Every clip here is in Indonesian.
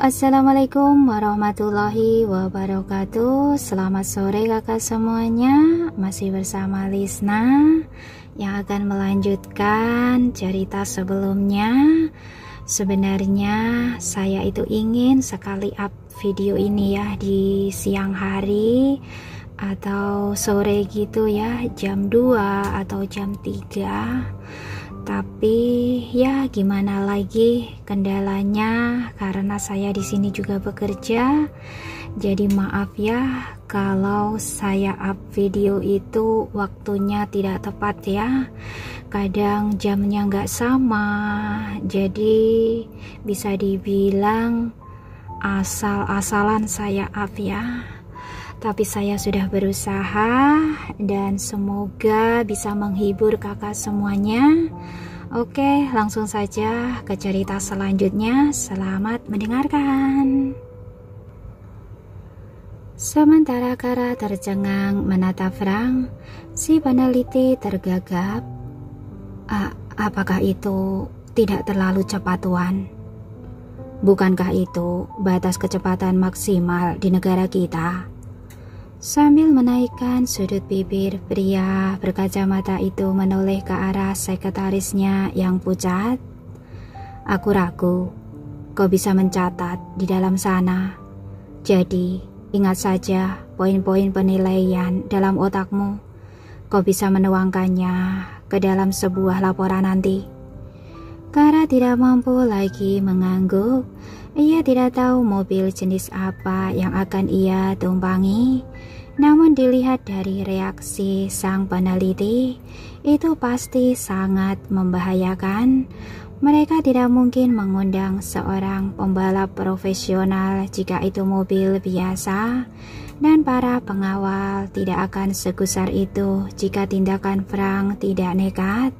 Assalamualaikum warahmatullahi wabarakatuh. Selamat sore kakak semuanya. Masih bersama Lisna yang akan melanjutkan cerita sebelumnya. Sebenarnya saya itu ingin sekali up video ini ya di siang hari atau sore gitu ya, jam 2 atau jam 3. Tapi ya gimana lagi, kendalanya karena saya di sini juga bekerja. Jadi maaf ya kalau saya up video itu waktunya tidak tepat ya. Kadang jamnya nggak sama. Jadi bisa dibilang asal-asalan saya up ya. Tapi saya sudah berusaha dan semoga bisa menghibur kakak semuanya. Oke, langsung saja ke cerita selanjutnya. Selamat mendengarkan. Sementara Kara tercengang menatap Frank, si peneliti tergagap. Apakah itu tidak terlalu cepat, Tuan? Bukankah itu batas kecepatan maksimal di negara kita? Sambil menaikkan sudut bibir, pria berkacamata itu menoleh ke arah sekretarisnya yang pucat. Aku ragu, kau bisa mencatat di dalam sana. Jadi, ingat saja poin-poin penilaian dalam otakmu. Kau bisa menuangkannya ke dalam sebuah laporan nanti. Kara tidak mampu lagi mengangguk. Ia tidak tahu mobil jenis apa yang akan ia tumpangi. Namun dilihat dari reaksi sang peneliti, itu pasti sangat membahayakan. Mereka tidak mungkin mengundang seorang pembalap profesional jika itu mobil biasa. Dan para pengawal tidak akan segusar itu jika tindakan Frank tidak nekat.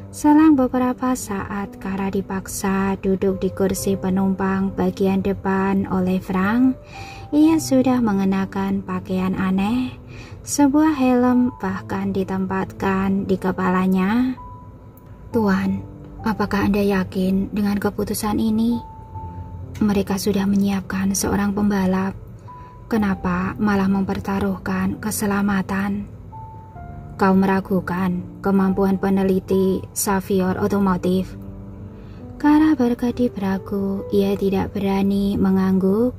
Selang beberapa saat, Kara dipaksa duduk di kursi penumpang bagian depan oleh Frank. Ia sudah mengenakan pakaian aneh, sebuah helm bahkan ditempatkan di kepalanya. Tuan, apakah Anda yakin dengan keputusan ini? Mereka sudah menyiapkan seorang pembalap. Kenapa malah mempertaruhkan keselamatan? Kau meragukan kemampuan peneliti Savior Otomotif? Kara berkedip ragu, ia tidak berani mengangguk.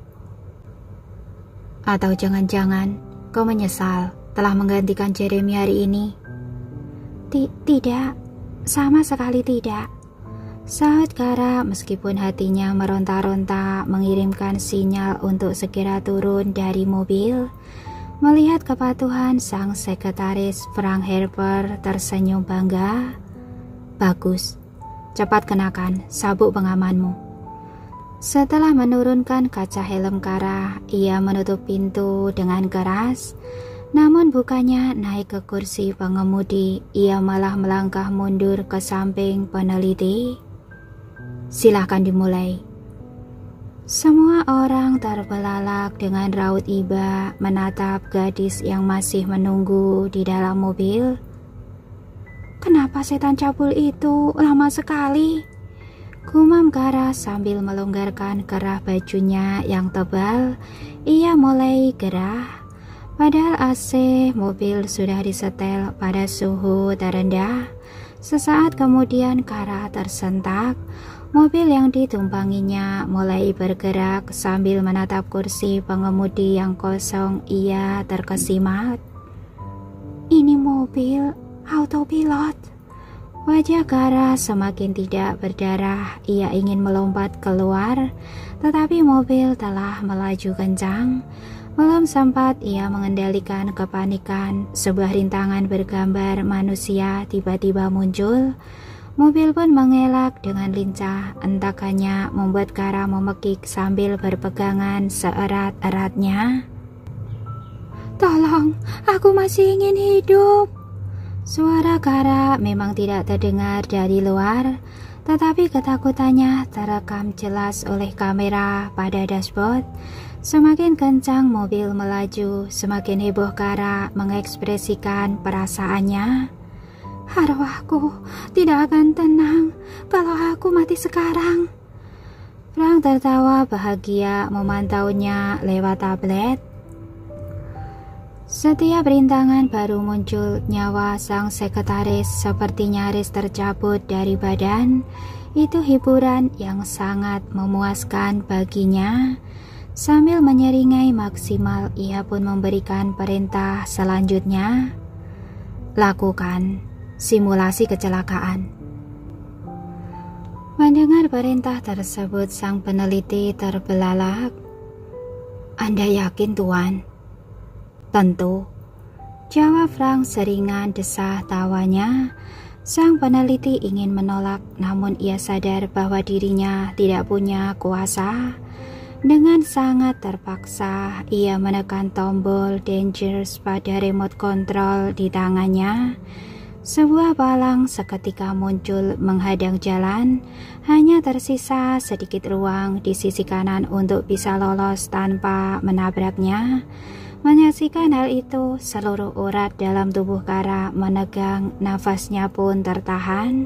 Atau jangan-jangan kau menyesal telah menggantikan Jeremy hari ini? Tidak, sama sekali tidak, sahut Kara meskipun hatinya meronta-ronta mengirimkan sinyal untuk segera turun dari mobil. Melihat kepatuhan sang sekretaris, Frank Harper tersenyum bangga. Bagus, cepat kenakan sabuk pengamanmu. Setelah menurunkan kaca helm Kara, ia menutup pintu dengan keras. Namun bukannya naik ke kursi pengemudi, ia malah melangkah mundur ke samping peneliti. Silahkan dimulai. Semua orang terbelalak dengan raut iba menatap gadis yang masih menunggu di dalam mobil. Kenapa setan cabul itu lama sekali? Gumam Kara sambil melonggarkan kerah bajunya yang tebal. Ia mulai gerah. Padahal AC mobil sudah disetel pada suhu terendah. Sesaat kemudian Kara tersentak. Mobil yang ditumpanginya mulai bergerak sambil menatap kursi pengemudi yang kosong. Ia terkesimat. Ini mobil autopilot. Wajah Kara semakin tidak berdarah. Ia ingin melompat keluar, tetapi mobil telah melaju kencang. Belum sempat ia mengendalikan kepanikan, sebuah rintangan bergambar manusia tiba-tiba muncul. Mobil pun mengelak dengan lincah, entakannya membuat Kara memekik sambil berpegangan seerat-eratnya. Tolong, aku masih ingin hidup. Suara Kara memang tidak terdengar dari luar, tetapi ketakutannya terekam jelas oleh kamera pada dashboard. Semakin kencang mobil melaju, semakin heboh Kara mengekspresikan perasaannya. Arwahku tidak akan tenang kalau aku mati sekarang. Frank tertawa bahagia memantaunya lewat tablet. Setiap rintangan baru muncul, nyawa sang sekretaris seperti nyaris tercabut dari badan. Itu hiburan yang sangat memuaskan baginya. Sambil menyeringai maksimal, ia pun memberikan perintah selanjutnya. Lakukan simulasi kecelakaan. Mendengar perintah tersebut, sang peneliti terbelalak. Anda yakin, Tuan? Tentu, jawab Frank seringan desah tawanya. Sang peneliti ingin menolak, namun ia sadar bahwa dirinya tidak punya kuasa. Dengan sangat terpaksa, ia menekan tombol Dangerous pada remote control di tangannya. Sebuah palang seketika muncul menghadang jalan. Hanya tersisa sedikit ruang di sisi kanan untuk bisa lolos tanpa menabraknya. Menyaksikan hal itu, seluruh urat dalam tubuh Kara menegang, nafasnya pun tertahan.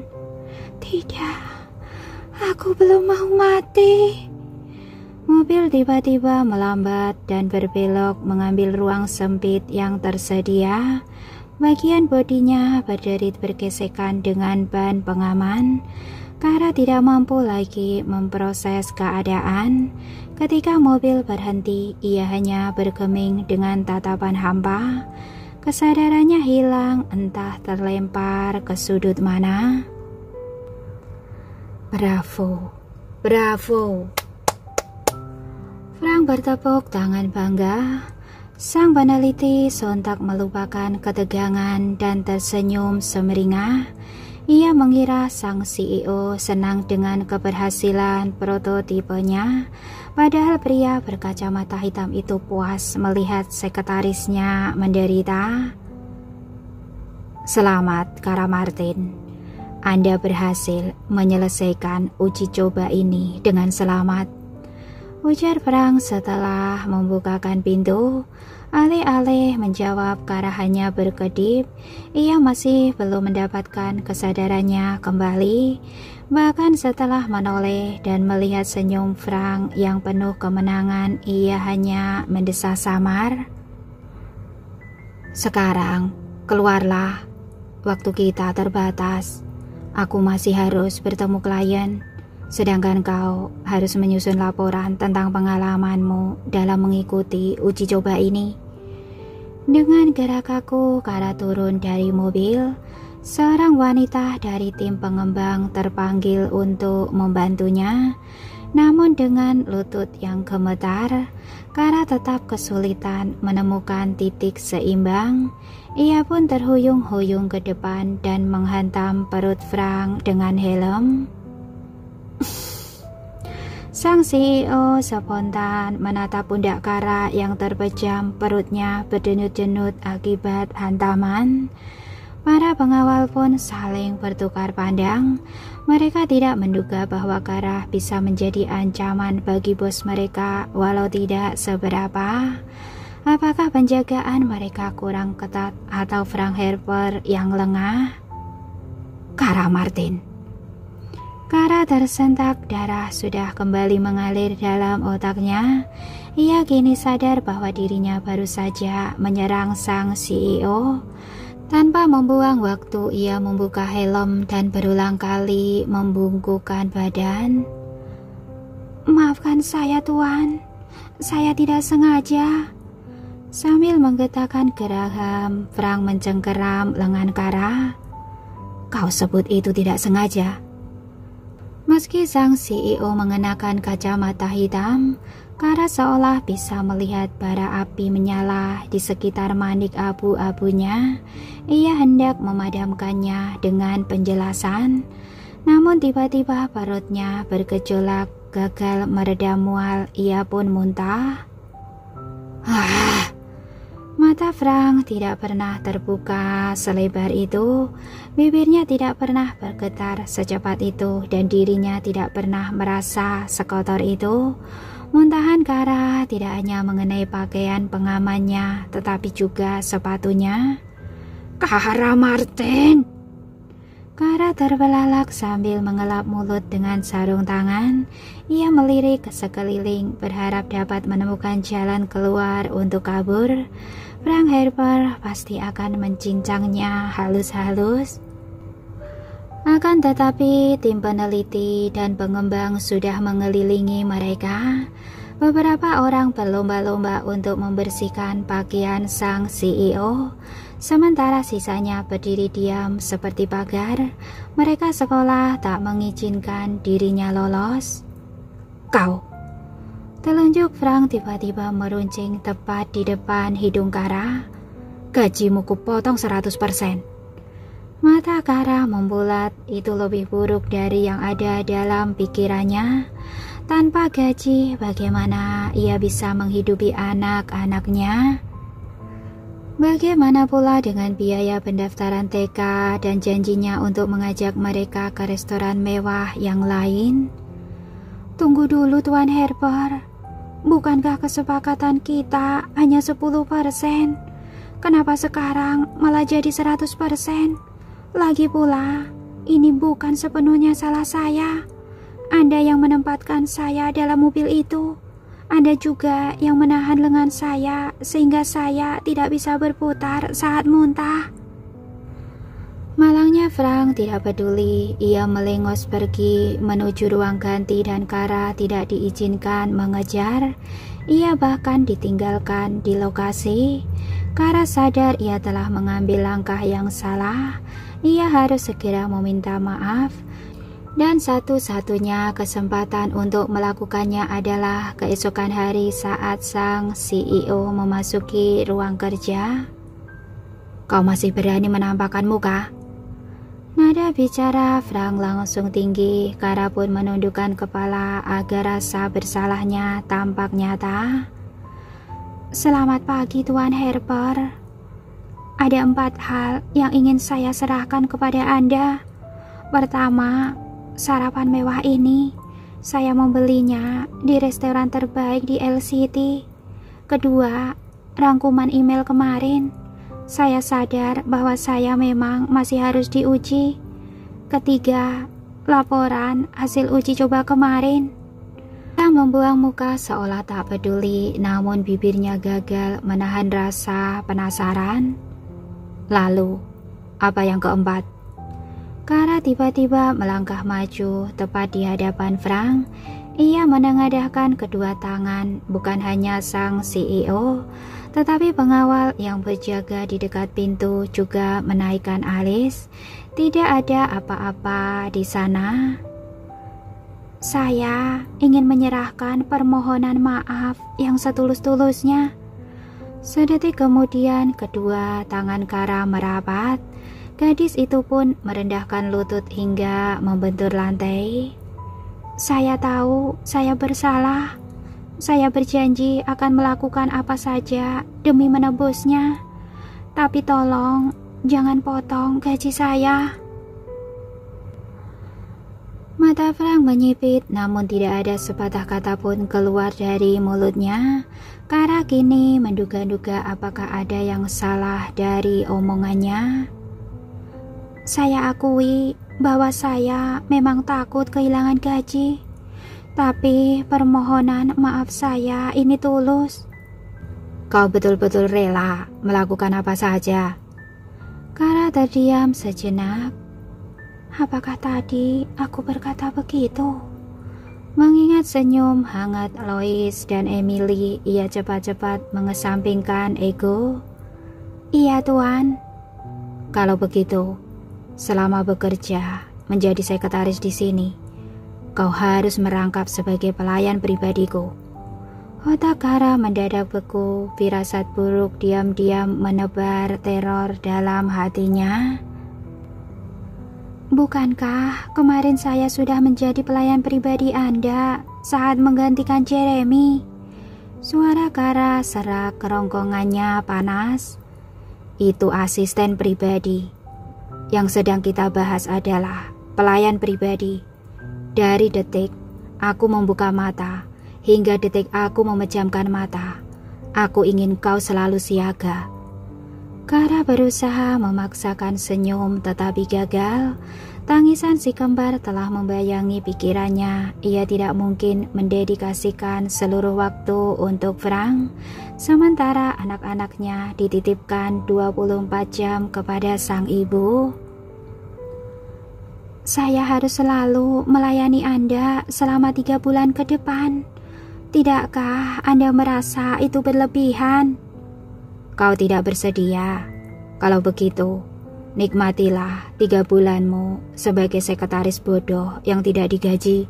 Tidak, aku belum mau mati. Mobil tiba-tiba melambat dan berbelok mengambil ruang sempit yang tersedia. Bagian bodinya berderit bergesekan dengan ban pengaman. Kara tidak mampu lagi memproses keadaan. Ketika mobil berhenti, ia hanya bergeming dengan tatapan hampa. Kesadarannya hilang, entah terlempar ke sudut mana. Bravo, bravo. Frank bertepuk tangan bangga. Sang peneliti sontak melupakan ketegangan dan tersenyum semeringah. Ia mengira sang CEO senang dengan keberhasilan prototipenya, padahal pria berkacamata hitam itu puas melihat sekretarisnya menderita. Selamat, Kara Martin. Anda berhasil menyelesaikan uji coba ini dengan selamat, ujar Frank setelah membukakan pintu. Alih-alih menjawab, Kara hanya berkedip. Ia masih belum mendapatkan kesadarannya kembali. Bahkan setelah menoleh dan melihat senyum Frank yang penuh kemenangan, ia hanya mendesah samar. Sekarang, keluarlah. Waktu kita terbatas. Aku masih harus bertemu klien. Sedangkan kau harus menyusun laporan tentang pengalamanmu dalam mengikuti uji coba ini. Dengan gerak kaku, Kara turun dari mobil. Seorang wanita dari tim pengembang terpanggil untuk membantunya. Namun dengan lutut yang gemetar, Kara tetap kesulitan menemukan titik seimbang. Ia pun terhuyung-huyung ke depan dan menghantam perut Frank dengan helm. Sang CEO spontan menatap pundak Kara yang terpejam, perutnya berdenut-denut akibat hantaman. Para pengawal pun saling bertukar pandang. Mereka tidak menduga bahwa Kara bisa menjadi ancaman bagi bos mereka, walau tidak seberapa. Apakah penjagaan mereka kurang ketat atau Frank Harper yang lengah? Kara Martin. Kara tersentak, darah sudah kembali mengalir dalam otaknya. Ia kini sadar bahwa dirinya baru saja menyerang sang CEO. Tanpa membuang waktu, ia membuka helm dan berulang kali membungkukkan badan. Maafkan saya, Tuan. Saya tidak sengaja. Sambil menggetakkan geraham, Frank mencengkeram lengan Kara. Kau sebut itu tidak sengaja? Meski sang CEO mengenakan kacamata hitam, Kara seolah bisa melihat bara api menyala di sekitar manik abu-abunya. Ia hendak memadamkannya dengan penjelasan, namun tiba-tiba perutnya bergejolak, gagal meredam mual, ia pun muntah. Mata Frank tidak pernah terbuka selebar itu, bibirnya tidak pernah bergetar secepat itu, dan dirinya tidak pernah merasa sekotor itu. Muntahan Kara tidak hanya mengenai pakaian pengamannya, tetapi juga sepatunya. Kara Martin! Kara terbelalak sambil mengelap mulut dengan sarung tangan. Ia melirik ke sekeliling berharap dapat menemukan jalan keluar untuk kabur. Frank Harper pasti akan mencincangnya halus-halus. Akan tetapi tim peneliti dan pengembang sudah mengelilingi mereka. Beberapa orang berlomba-lomba untuk membersihkan pakaian sang CEO. Sementara sisanya berdiri diam seperti pagar. Mereka sekolah tak mengizinkan dirinya lolos. Kau! Telunjuk Frank tiba-tiba meruncing tepat di depan hidung Kara. Gajimu kupotong 100%. Mata Kara membulat, itu lebih buruk dari yang ada dalam pikirannya. Tanpa gaji, bagaimana ia bisa menghidupi anak-anaknya? Bagaimana pula dengan biaya pendaftaran TK dan janjinya untuk mengajak mereka ke restoran mewah yang lain? Tunggu dulu Tuan Harper, bukankah kesepakatan kita hanya 10%? Kenapa sekarang malah jadi 100%? Lagi pula, ini bukan sepenuhnya salah saya. Anda yang menempatkan saya dalam mobil itu. Anda juga yang menahan lengan saya sehingga saya tidak bisa berputar saat muntah. Malangnya Frank tidak peduli. Ia melengos pergi menuju ruang ganti dan Kara tidak diizinkan mengejar. Ia bahkan ditinggalkan di lokasi. Kara sadar ia telah mengambil langkah yang salah. Ia harus segera meminta maaf. Dan satu-satunya kesempatan untuk melakukannya adalah keesokan hari saat sang CEO memasuki ruang kerja. Kau masih berani menampakkan muka? Nada bicara Frank langsung tinggi. Kara pun menundukkan kepala agar rasa bersalahnya tampak nyata. Selamat pagi Tuan Harper. Ada 4 hal yang ingin saya serahkan kepada Anda. Pertama, sarapan mewah ini, saya membelinya di restoran terbaik di LCT. Kedua, rangkuman email kemarin. Saya sadar bahwa saya memang masih harus diuji. Ketiga, laporan hasil uji coba kemarin. Dia membuang muka seolah tak peduli, namun bibirnya gagal menahan rasa penasaran. Lalu, apa yang keempat? Kara tiba-tiba melangkah maju tepat di hadapan Frank. Ia menengadahkan kedua tangan, bukan hanya sang CEO, tetapi pengawal yang berjaga di dekat pintu juga menaikkan alis. Tidak ada apa-apa di sana. Saya ingin menyerahkan permohonan maaf yang setulus-tulusnya. Sedetik kemudian kedua tangan Kara merapat. Gadis itu pun merendahkan lutut hingga membentur lantai. Saya tahu saya bersalah. Saya berjanji akan melakukan apa saja demi menebusnya. Tapi tolong jangan potong gaji saya. Mata Frank menyipit, namun tidak ada sepatah kata pun keluar dari mulutnya. Kara kini menduga-duga apakah ada yang salah dari omongannya. Saya akui bahwa saya memang takut kehilangan gaji. Tapi permohonan maaf saya ini tulus. Kau betul-betul rela melakukan apa saja? Kara terdiam sejenak. Apakah tadi aku berkata begitu? Mengingat senyum hangat Lois dan Emily, ia cepat-cepat mengesampingkan ego. Iya Tuan. Kalau begitu, selama bekerja menjadi sekretaris di sini, kau harus merangkap sebagai pelayan pribadiku. Otak Kara mendadak beku, firasat buruk diam-diam menebar teror dalam hatinya. Bukankah kemarin saya sudah menjadi pelayan pribadi Anda saat menggantikan Jeremy? Suara Kara serak, kerongkongannya panas. Itu asisten pribadi. Yang sedang kita bahas adalah pelayan pribadi. Dari detik aku membuka mata hingga detik aku memejamkan mata, aku ingin kau selalu siaga. Kara berusaha memaksakan senyum tetapi gagal. Tangisan si kembar telah membayangi pikirannya. Ia tidak mungkin mendedikasikan seluruh waktu untuk Frank, sementara anak-anaknya dititipkan 24 jam kepada sang ibu. Saya harus selalu melayani Anda selama 3 bulan ke depan. Tidakkah Anda merasa itu berlebihan? Kau tidak bersedia. Kalau begitu, nikmatilah 3 bulanmu sebagai sekretaris bodoh yang tidak digaji.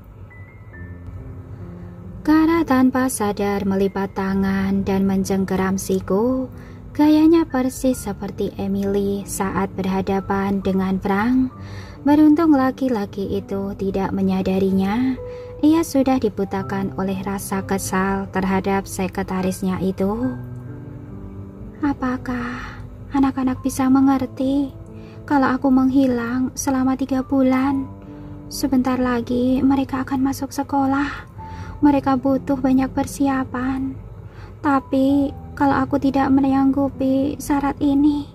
Kara tanpa sadar melipat tangan dan mencengkeram siku. Gayanya persis seperti Emily saat berhadapan dengan Frank. Beruntung laki-laki itu tidak menyadarinya. Ia sudah dibutakan oleh rasa kesal terhadap sekretarisnya itu. Apakah anak-anak bisa mengerti kalau aku menghilang selama 3 bulan? Sebentar lagi mereka akan masuk sekolah. Mereka butuh banyak persiapan. Tapi kalau aku tidak menyanggupi syarat ini,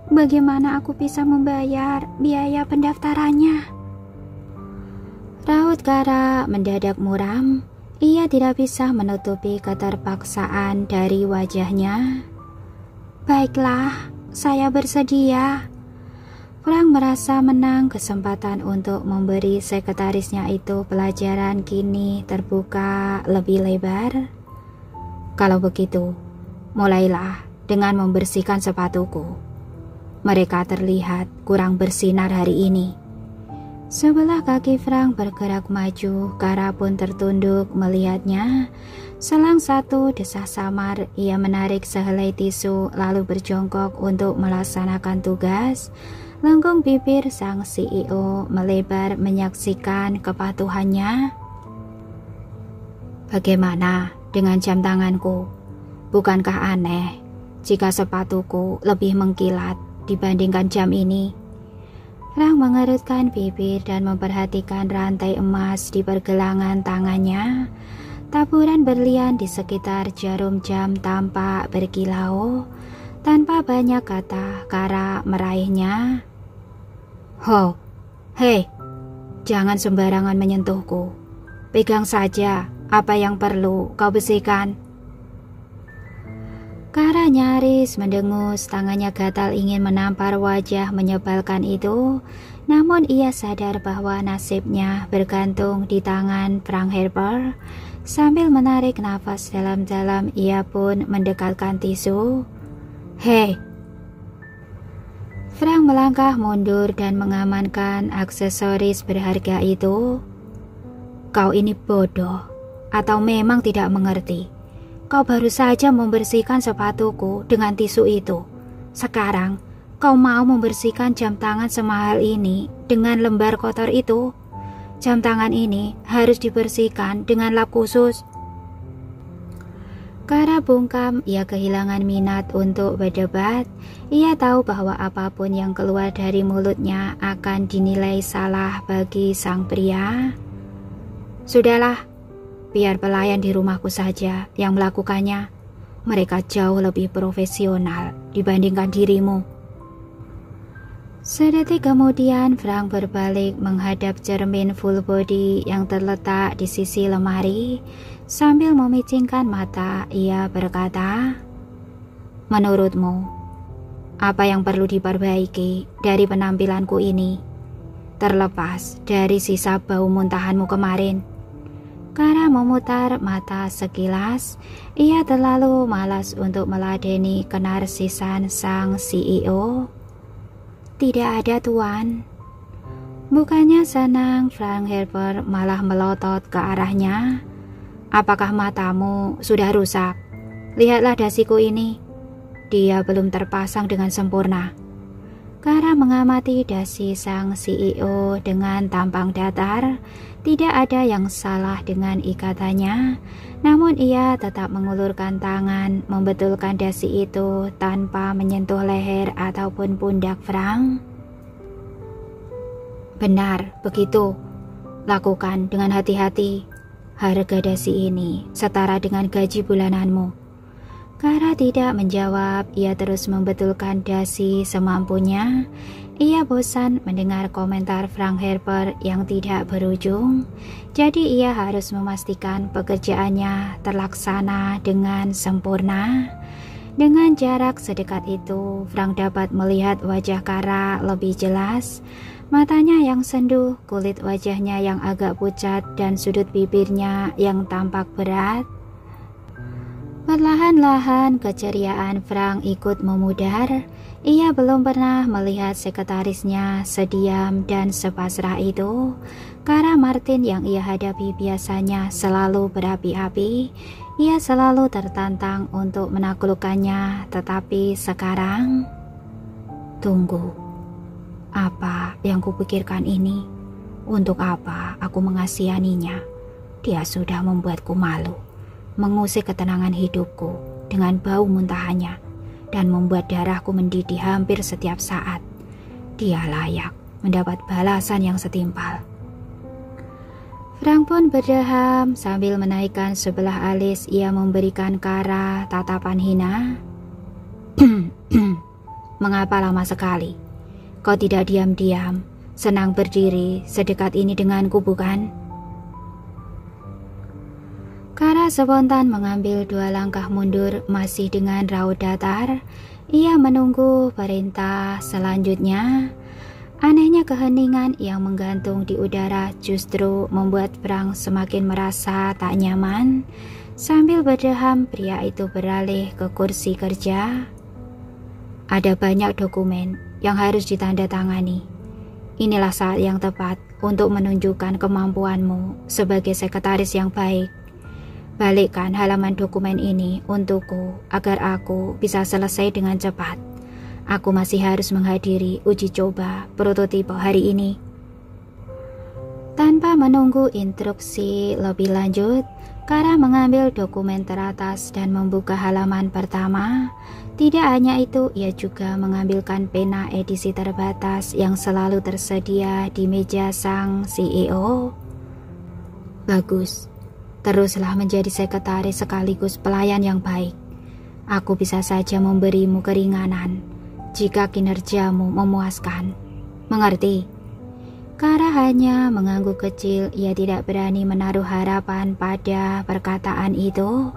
bagaimana aku bisa membayar biaya pendaftarannya? Raut Kara mendadak muram. Ia tidak bisa menutupi keterpaksaan dari wajahnya. Baiklah, saya bersedia. Frank merasa menang kesempatan untuk memberi sekretarisnya itu pelajaran kini terbuka lebih lebar. Kalau begitu, mulailah dengan membersihkan sepatuku. Mereka terlihat kurang bersinar hari ini. Sebelah kaki Frank bergerak maju, Kara pun tertunduk melihatnya. Selang satu desah samar, ia menarik sehelai tisu lalu berjongkok untuk melaksanakan tugas. Lengkung bibir sang CEO melebar menyaksikan kepatuhannya. Bagaimana dengan jam tanganku? Bukankah aneh jika sepatuku lebih mengkilat dibandingkan jam ini? Frank mengerutkan bibir dan memperhatikan rantai emas di pergelangan tangannya. Taburan berlian di sekitar jarum jam tampak berkilau. Tanpa banyak kata, Kara meraihnya. Ho, hei, jangan sembarangan menyentuhku. Pegang saja apa yang perlu kau bersihkan. Kara nyaris mendengus, tangannya gatal ingin menampar wajah menyebalkan itu. Namun ia sadar bahwa nasibnya bergantung di tangan Frank Harper. Sambil menarik nafas dalam-dalam, ia pun mendekatkan tisu. Hei! Frank melangkah mundur dan mengamankan aksesoris berharga itu. Kau ini bodoh atau memang tidak mengerti? Kau baru saja membersihkan sepatuku dengan tisu itu. Sekarang kau mau membersihkan jam tangan semahal ini dengan lembar kotor itu? Jam tangan ini harus dibersihkan dengan lap khusus. Kara bungkam, ia kehilangan minat untuk berdebat. Ia tahu bahwa apapun yang keluar dari mulutnya akan dinilai salah bagi sang pria. Sudahlah, biar pelayan di rumahku saja yang melakukannya. Mereka jauh lebih profesional dibandingkan dirimu. Sedetik kemudian, Frank berbalik menghadap cermin full body yang terletak di sisi lemari. Sambil memicingkan mata, ia berkata, menurutmu, apa yang perlu diperbaiki dari penampilanku ini? Terlepas dari sisa bau muntahanmu kemarin. Kara memutar mata sekilas. Ia terlalu malas untuk meladeni kenarsisan sang CEO. Tidak ada, Tuan. Bukannya senang, Frank Harper malah melotot ke arahnya. Apakah matamu sudah rusak? Lihatlah dasiku ini. Dia belum terpasang dengan sempurna. Kara mengamati dasi sang CEO dengan tampang datar. Tidak ada yang salah dengan ikatannya, namun ia tetap mengulurkan tangan membetulkan dasi itu tanpa menyentuh leher ataupun pundak Frank. Benar, begitu. Lakukan dengan hati-hati. Harga dasi ini setara dengan gaji bulananmu. Kara tidak menjawab, ia terus membetulkan dasi semampunya. Ia bosan mendengar komentar Frank Harper yang tidak berujung, jadi ia harus memastikan pekerjaannya terlaksana dengan sempurna. Dengan jarak sedekat itu, Frank dapat melihat wajah Kara lebih jelas. Matanya yang sendu, kulit wajahnya yang agak pucat, dan sudut bibirnya yang tampak berat. Perlahan-lahan keceriaan Frank ikut memudar. Ia belum pernah melihat sekretarisnya sediam dan sepasrah itu. Kara Martin yang ia hadapi biasanya selalu berapi-api. Ia selalu tertantang untuk menaklukkannya, tetapi sekarang... Tunggu, apa yang kupikirkan ini? Untuk apa aku mengasihaninya? Dia sudah membuatku malu, mengusik ketenangan hidupku dengan bau muntahannya, dan membuat darahku mendidih hampir setiap saat. Dia layak mendapat balasan yang setimpal. Frank pun berdeham sambil menaikkan sebelah alis. Ia memberikan Kara tatapan hina. Mengapa lama sekali? Kau tidak diam-diam, senang berdiri sedekat ini denganku, bukan? Kara spontan mengambil 2 langkah mundur, masih dengan raut datar. Ia menunggu perintah selanjutnya. Anehnya keheningan yang menggantung di udara justru membuat Frank semakin merasa tak nyaman. Sambil berdeham, pria itu beralih ke kursi kerja. Ada banyak dokumen yang harus ditandatangani. Inilah saat yang tepat untuk menunjukkan kemampuanmu sebagai sekretaris yang baik. Balikkan halaman dokumen ini untukku agar aku bisa selesai dengan cepat. Aku masih harus menghadiri uji coba prototipe hari ini. Tanpa menunggu instruksi lebih lanjut, Kara mengambil dokumen teratas dan membuka halaman pertama. Tidak hanya itu, ia juga mengambilkan pena edisi terbatas yang selalu tersedia di meja sang CEO. Bagus, teruslah menjadi sekretaris sekaligus pelayan yang baik. Aku bisa saja memberimu keringanan jika kinerjamu memuaskan. Mengerti? Kara hanya mengangguk kecil. Ia tidak berani menaruh harapan pada perkataan itu.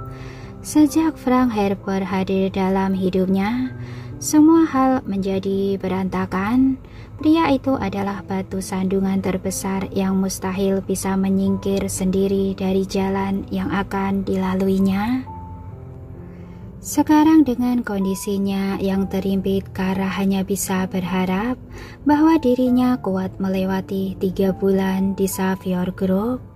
Sejak Frank Harper hadir dalam hidupnya, semua hal menjadi berantakan. Pria itu adalah batu sandungan terbesar yang mustahil bisa menyingkir sendiri dari jalan yang akan dilaluinya. Sekarang dengan kondisinya yang terimpit, Kara hanya bisa berharap bahwa dirinya kuat melewati 3 bulan di Savior Group.